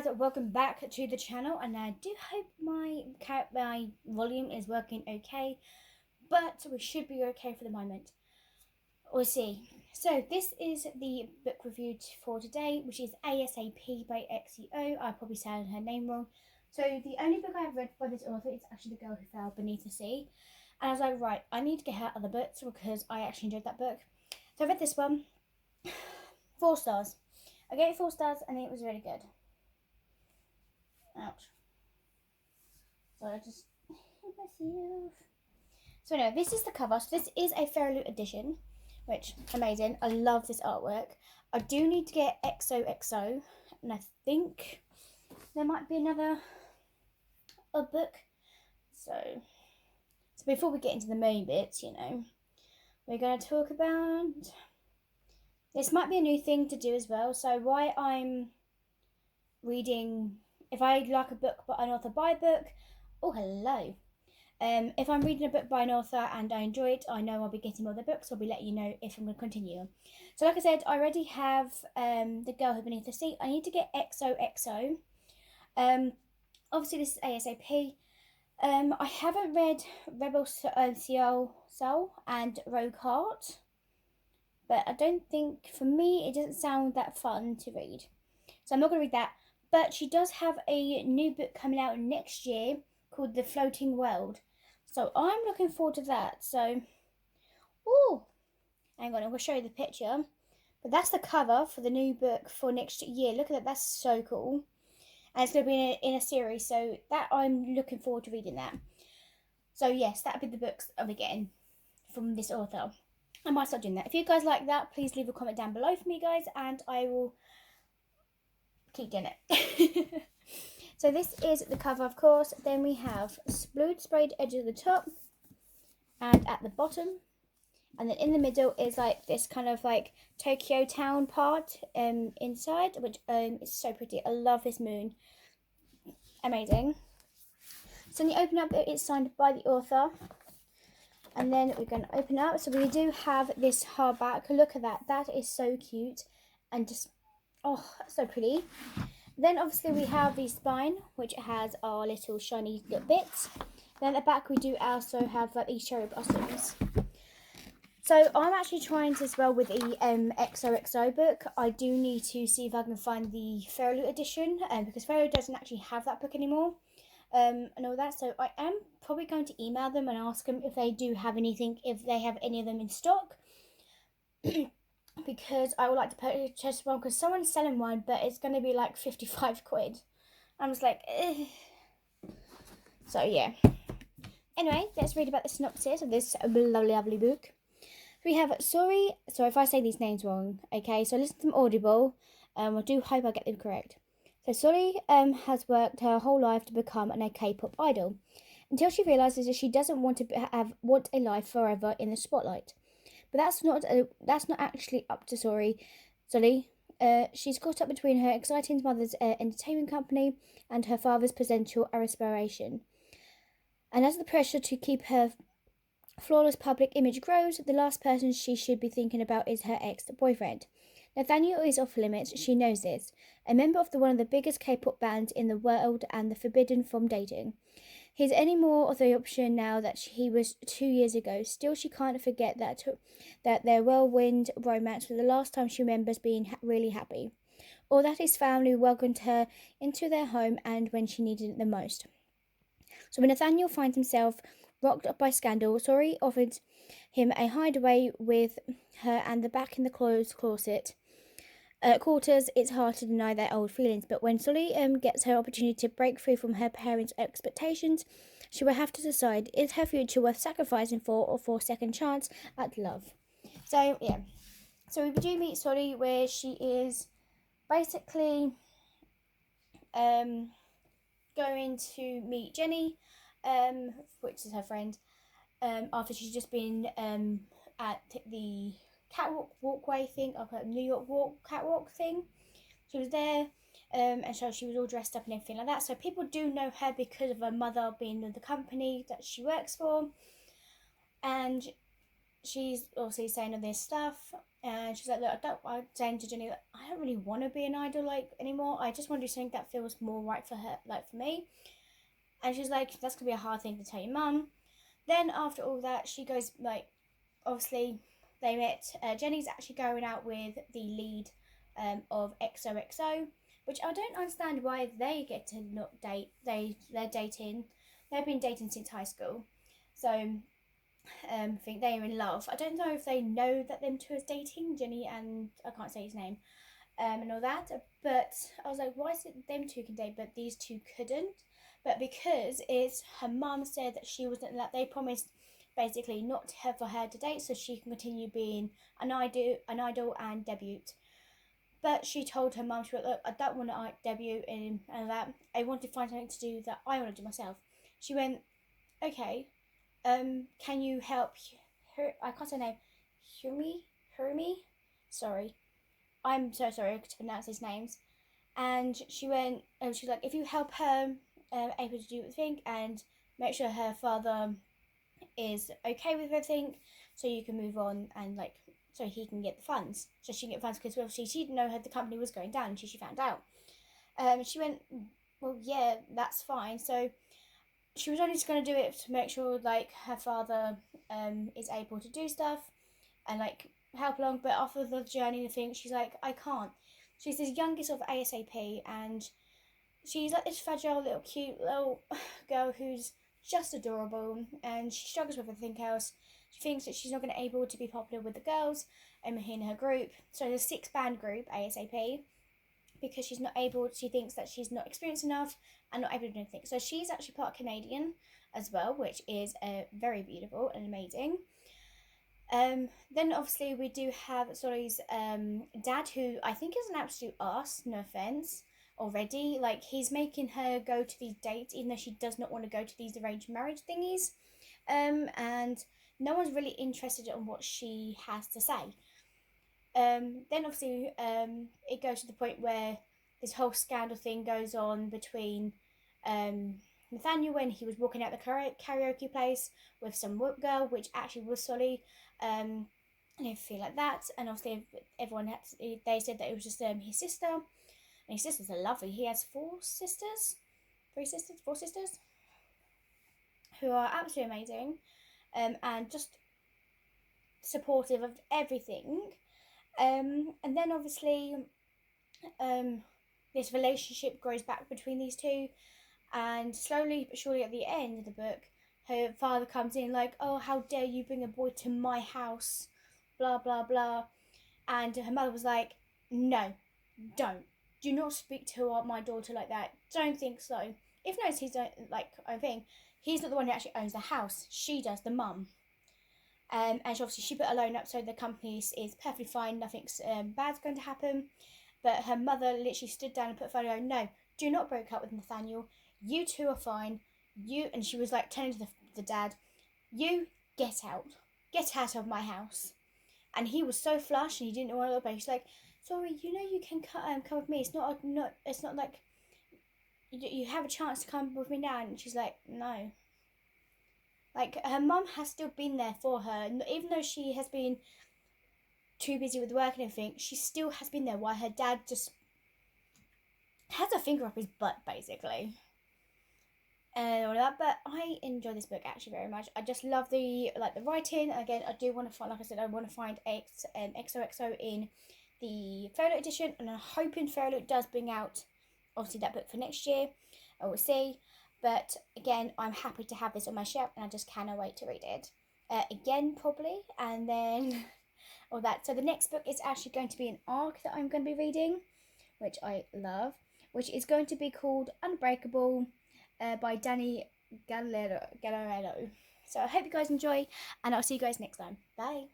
guys, welcome back to the channel, and I do hope my volume is working okay, but we should be okay for the moment. We'll see. So this is the book review for today, which is ASAP by Axie. I probably said her name wrong. So the only book I've read by this author is actually The Girl Who Fell Beneath the Sea, and I was like, right, I need to get her other books because I actually enjoyed that book. So I read this one, 4 stars. I gave it 4 stars, and it was really good. Ouch. So I just hit myself. So anyway, this is the cover. So this is a Fairy edition, which amazing. I love this artwork. I do need to get XOXO, and I think there might be another book. So before we get into the main bits, we're going to talk about. This might be a new thing to do as well. So why I'm reading, if I like a book but an author by a book, oh hello. If I'm reading a book by an author and I enjoy it, I know I'll be getting more of the books. I'll be letting you know if I'm going to continue. So like I said, I already have The Girl Who Beneath the Sea. I need to get XOXO. Obviously this is ASAP. I haven't read Rebel Soul and Rogue Heart, but I don't think, for me, it doesn't sound that fun to read. So I'm not going to read that. But she does have a new book coming out next year called The Floating World. So I'm looking forward to that. So, ooh, hang on, I'm going to show you the picture. But that's the cover for the new book for next year. Look at that, that's so cool. And it's going to be in a series, so that I'm looking forward to reading that. So yes, that'll be the books I'll be getting from this author. I might start doing that. If you guys like that, please leave a comment down below for me, guys, and I will keep doing it. So this is the cover, of course. Then we have blue sprayed edges at the top and at the bottom, and then in the middle is like this kind of like Tokyo town part inside, which is so pretty. I love this moon. Amazing. So when you open up, it's signed by the author, and then we're going to open up. So we do have this hardback. Look at that. That is so cute, and just that's so pretty. Then obviously we have the spine, which has our little shiny little bits. Then at the back we do also have like these cherry blossoms. So I'm actually trying to, as well with the XOXO book, I do need to see if I can find the Fairy edition, because Fairy doesn't actually have that book anymore, and all that. So I am probably going to email them and ask them if they do have anything, if they have any of them in stock. Because I would like to purchase one, because someone's selling one, but it's going to be like 55 quid. I'm just like, eh. So yeah. Anyway, let's read about the synopsis of this lovely book. We have sorry if I say these names wrong, okay? So listen to them audible. I do hope I get them correct. So Sori has worked her whole life to become a K-pop idol, until she realizes that she doesn't want a life forever in the spotlight. But that's not actually up to Sori. She's caught up between her exciting mother's entertainment company and her father's potential aspiration. And as the pressure to keep her flawless public image grows, the last person she should be thinking about is her ex-boyfriend. Nathaniel is off limits, she knows this. A member of one of the biggest K-pop bands in the world and forbidden from dating. He's any more of the option now that he was 2 years ago. Still, she can't forget that their whirlwind romance was the last time she remembers being really happy. Or that his family welcomed her into their home and when she needed it the most. So when Nathaniel finds himself rocked up by scandal, Sori offered him a hideaway with her and the back in the quarters. It's hard to deny their old feelings, but when Sully gets her opportunity to break free from her parents' expectations, she will have to decide, is her future worth sacrificing for, or for a second chance at love? So, yeah. So we do meet Sully, where she is basically going to meet Jenny, which is her friend, after she's just been at the walkway thing, New York catwalk thing. She was there, and so she was all dressed up and everything like that. So people do know her because of her mother being in the company that she works for. And she's obviously saying all this stuff, and she's like, look, I'm saying to Jenny, like, I don't really want to be an idol like anymore. I just want to do something that feels more right for her, like for me. And she's like, that's gonna be a hard thing to tell your mum. Then after all that, she goes like, obviously they met. Jenny's actually going out with the lead of XOXO, which I don't understand why they get to not date. They're dating. They've been dating since high school, so I think they are in love. I don't know if they know that them two is dating, Jenny and I can't say his name, and all that. But I was like, why is it them two can date, but these two couldn't? But because it's her mum said that she wasn't that they promised basically not to have for her to date, so she can continue being an idol and debut. But she told her mum, she went, look, I don't want to debut in and that. I want to find something to do that I want to do myself. She went, okay, can you help her? I can't say her name. Hirumi? Sorry. I'm so sorry to pronounce his names. And she went, she's like, if you help her able to do the thing and make sure her father is okay with everything, so you can move on and like, so he can get the funds. So she can get funds because obviously she didn't know the company was going down until she found out. She went, well, yeah, that's fine. So she was only just going to do it to make sure like her father is able to do stuff and like help along. But after the journey and things, she's like, I can't. She's the youngest of ASAP, and she's like this fragile little cute little girl who's just adorable, and she struggles with everything else. She thinks that she's not going to be able to be popular with the girls in her group. So there's a 6-band group ASAP, because she's not able, she thinks that she's not experienced enough and not able to do anything. So she's actually part Canadian as well, which is very beautiful and amazing. Then obviously we do have Solly's dad, who I think is an absolute arse, no offence, already. Like, he's making her go to these dates even though she does not want to go to these arranged marriage thingies. And no one's really interested in what she has to say. Then obviously it goes to the point where this whole scandal thing goes on between Nathaniel when he was walking out the karaoke place with some whip girl, which actually was Solly, and everything like that. And obviously everyone they said that it was just his sister, and his sisters are lovely. He has 4 sisters, who are absolutely amazing, and just supportive of everything. And then obviously this relationship grows back between these two, and slowly but surely at the end of the book, her father comes in like, oh, how dare you bring a boy to my house, blah blah blah. And her mother was like, no, do not speak to my daughter like that, don't think so. If no, he's like, I think he's not the one who actually owns the house, she does, the mum. And obviously she put a loan up so the company is perfectly fine, nothing's bad's going to happen. But her mother literally stood down and put a photo, no, do not break up with Nathaniel, you two are fine, and she was like turning to the dad, you get out of my house. And he was so flushed and he didn't want to look back. He's like, sorry, you know you can come with me, it's not like you have a chance to come with me now. And she's like, no. Like, her mum has still been there for her, even though she has been too busy with work and everything, she still has been there, while her dad just has a finger up his butt, basically. And all that. But I enjoy this book actually very much. I just love the writing. Again, I do want to find, like I said, I want to find XOXO in the Fairloot edition, and I'm hoping Fairloot does bring out obviously that book for next year. I will see. But again, I'm happy to have this on my shelf, and I just cannot wait to read it again, probably. And then all that. So the next book is actually going to be an arc that I'm going to be reading, which I love, which is going to be called Unbreakable by Danny Gallardo. So I hope you guys enjoy, and I'll see you guys next time. Bye.